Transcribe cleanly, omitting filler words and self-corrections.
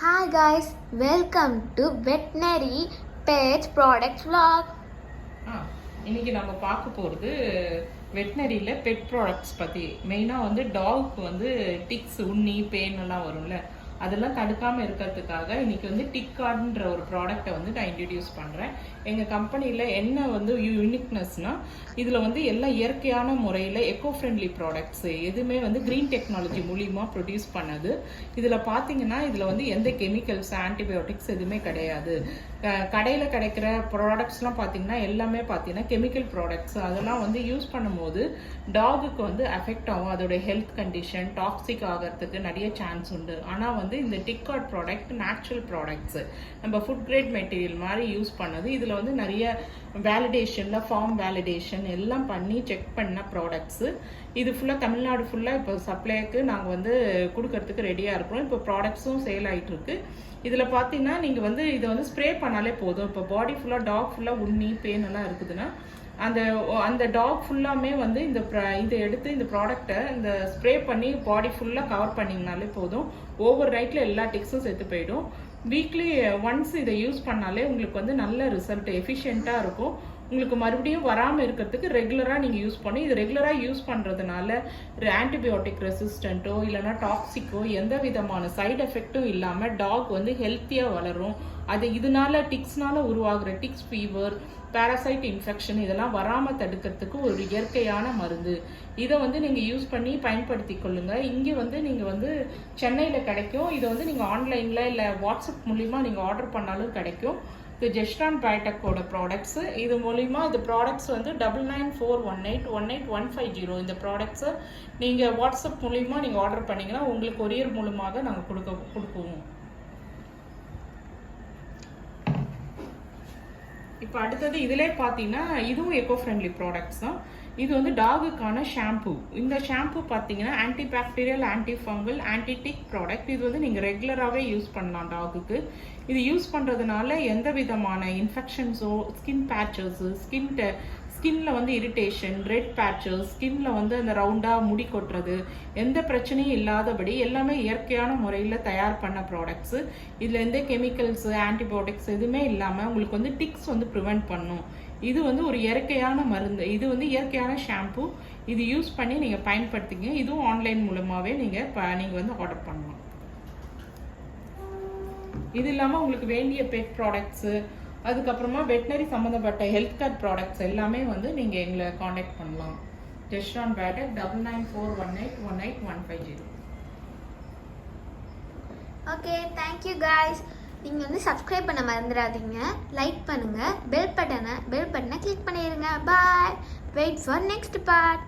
Hi guys, welcome to Veterinary Pet Products Vlog. இன்னைக்கு நம்ம பார்க்க போகிறது வெட்டினரியில் பெட் ப்ராடக்ட்ஸ் பற்றி. மெயினாக வந்து டாக்கு வந்து டிக்ஸ், உண்ணி, பேன் எல்லாம் வரும்ல, அதெல்லாம் தடுக்காமல் இருக்கிறதுக்காக இன்னைக்கு வந்து டிக்கார்டுன்ற ஒரு ப்ராடக்டை வந்து நான் இன்ட்ரடியூஸ் பண்ணுறேன். எங்கள் கம்பெனியில் என்ன வந்து யூனிக்னஸ்னால், இதில் வந்து எல்லாம் இயற்கையான முறையில் எக்கோ ஃப்ரெண்ட்லி ப்ராடக்ட்ஸு, எதுவுமே வந்து க்ரீன் டெக்னாலஜி மூலிமா ப்ரொடியூஸ் பண்ணது. இதில் பார்த்தீங்கன்னா இதில் வந்து எந்த கெமிக்கல்ஸ், ஆன்டிபயோட்டிக்ஸ் எதுவுமே கிடையாது. கடையில் கிடைக்கிற ப்ராடக்ட்ஸ்லாம் பார்த்தீங்கன்னா எல்லாமே பார்த்தீங்கன்னா கெமிக்கல் ப்ராடக்ட்ஸ். அதெல்லாம் வந்து யூஸ் பண்ணும்போது டாகுக்கு வந்து அஃபெக்ட் ஆகும். அதோட ஹெல்த் கண்டிஷன் டாக்ஸிக் ஆகிறதுக்கு நிறைய சான்ஸ் உண்டு. ஆனால் வந்து இந்த டிக்கார்ட் ப்ராடக்ட் நேச்சுரல் ப்ராடக்ட்ஸு, நம்ம ஃபுட் கிரேட் மெட்டீரியல் மாதிரி யூஸ் பண்ணது. இதில் வந்து நிறைய வேலிடேஷனில் ஃபார்ம் வேலிடேஷன் எல்லாம் பண்ணி செக் பண்ண ப்ராடக்ட்ஸு. இது ஃபுல்லாக தமிழ்நாடு ஃபுல்லாக இப்போ சப்ளைக்கு நாங்கள் வந்து கொடுக்கறதுக்கு ரெடியாக இருக்கிறோம். இப்போ ப்ராடக்ட்ஸும் சேல் ஆகிட்டுருக்கு. இதில் பார்த்தீங்கன்னா நீங்கள் வந்து இதை வந்து ஸ்ப்ரே பண்ணாலே போதும். இப்போ பாடி ஃபுல்லாக டாக் ஃபுல்லாக உண்ணி பேன் எல்லாம் இருக்குதுன்னா அந்த டாக் ஃபுல்லாமே வந்து இதை எடுத்து இந்த ப்ராடக்டை இந்த ஸ்ப்ரே பண்ணி பாடி ஃபுல்லாக கவர் பண்ணிங்கனாலே போதும். ஓவர் நைட்டில் எல்லா டிக்ஸும் செத்து போயிடும். வீக்லி ஒன்ஸ் இதை யூஸ் பண்ணாலே உங்களுக்கு வந்து நல்ல ரிசல்ட், எஃபிஷியண்ட்டாக இருக்கும். உங்களுக்கு மறுபடியும் வராமல் இருக்கிறதுக்கு ரெகுலராக நீங்கள் யூஸ் பண்ணி, இது ரெகுலராக யூஸ் பண்ணுறதுனால ஆன்டிபயோட்டிக் ரெசிஸ்டண்ட்டோ இல்லைனா டாக்ஸிக்கோ எந்த விதமான சைடு எஃபெக்டும் இல்லாமல் டாக் வந்து ஹெல்த்தியாக வளரும். அது இதனால டிக்ஸ்னால உருவாகிற டிக்ஸ் ஃபீவர், பேராசைட் இன்ஃபெக்ஷன் இதெல்லாம் வராமல் தடுக்கிறதுக்கு ஒரு இயற்கையான மருந்து. இதை வந்து நீங்கள் யூஸ் பண்ணி பயன்படுத்தி கொள்ளுங்கள். இங்கே வந்து நீங்கள் வந்து சென்னையில் கிடைக்கும். இதை வந்து நீங்கள் ஆன்லைனில் இல்லை வாட்ஸ்அப் மூலிமா நீங்கள் ஆர்டர் பண்ணாலும் கிடைக்கும். இது ஜெஸ்டான் பயோடெக்கோட ப்ராடக்ட்ஸு. இது மூலிமா இந்த ப்ராடக்ட்ஸ் வந்து 9941818150 இந்த ப்ராடக்ட்ஸை நீங்கள் வாட்ஸ்அப் மூலிமா நீங்கள் ஆர்டர் பண்ணிங்கன்னா உங்களுக்கு கொரியர் மூலமாக நாங்கள் கொடுக்குவோம். இப்போ அடுத்தது இதிலே பார்த்தீங்கன்னா இதுவும் எக்கோ ஃப்ரெண்ட்லி ப்ராடக்ட்ஸ் தான். இது வந்து டாகுக்கான ஷாம்பு. இந்த ஷாம்பு பார்த்தீங்கன்னா anti bacterial, anti fungal, anti tick product. இது வந்து நீங்கள் ரெகுலராகவே யூஸ் பண்ணலாம் டாகுக்கு. இது யூஸ் பண்ணுறதுனால எந்த விதமான இன்ஃபெக்ஷன்ஸோ, ஸ்கின் பேச்சஸு, ஸ்கின்ல வந்து இரிட்டேஷன், ரெட் பேச்சஸ், ஸ்கின்ல வந்து அந்த ரவுண்டாக முடி கொட்டுறது, எந்த பிரச்சனையும் இல்லாதபடி எல்லாமே இயற்கையான முறையில் தயார் பண்ண ப்ராடக்ட்ஸு. இதில் எந்த கெமிக்கல்ஸு, ஆன்டிபயோட்டிக்ஸ் எதுவுமே இல்லாமல் உங்களுக்கு வந்து டிக்ஸ் வந்து ப்ரிவெண்ட் பண்ணும். இது வந்து ஒரு இயற்கையான மருந்து. இது வந்து இயற்கையான ஷாம்பு. இது யூஸ் பண்ணி நீங்கள் பயன்படுத்திங்க. இதுவும் ஆன்லைன் மூலமாகவே நீங்கள் வந்து ஆர்டர் பண்ணலாம். இது இல்லாமல் உங்களுக்கு வேண்டிய பெட் ப்ராடக்ட்ஸு, அதுக்கப்புறமா வெட்டினரி சம்மந்தப்பட்ட ஹெல்த் கேர் ப்ராடக்ட்ஸ் எல்லாமே வந்து நீங்கள் எங்களை காண்டாக்ட் பண்ணலாம். ஜெஸ்டான் பயோடெக் 9941818150. Okay, thank you guys. நீங்கள் வந்து சப்ஸ்கிரைப் பண்ண மறந்துடாதீங்க. லைக் பண்ணுங்கள், பெல் பட்டனை கிளிக் பண்ணிடுங்க. Bye. Wait for next part.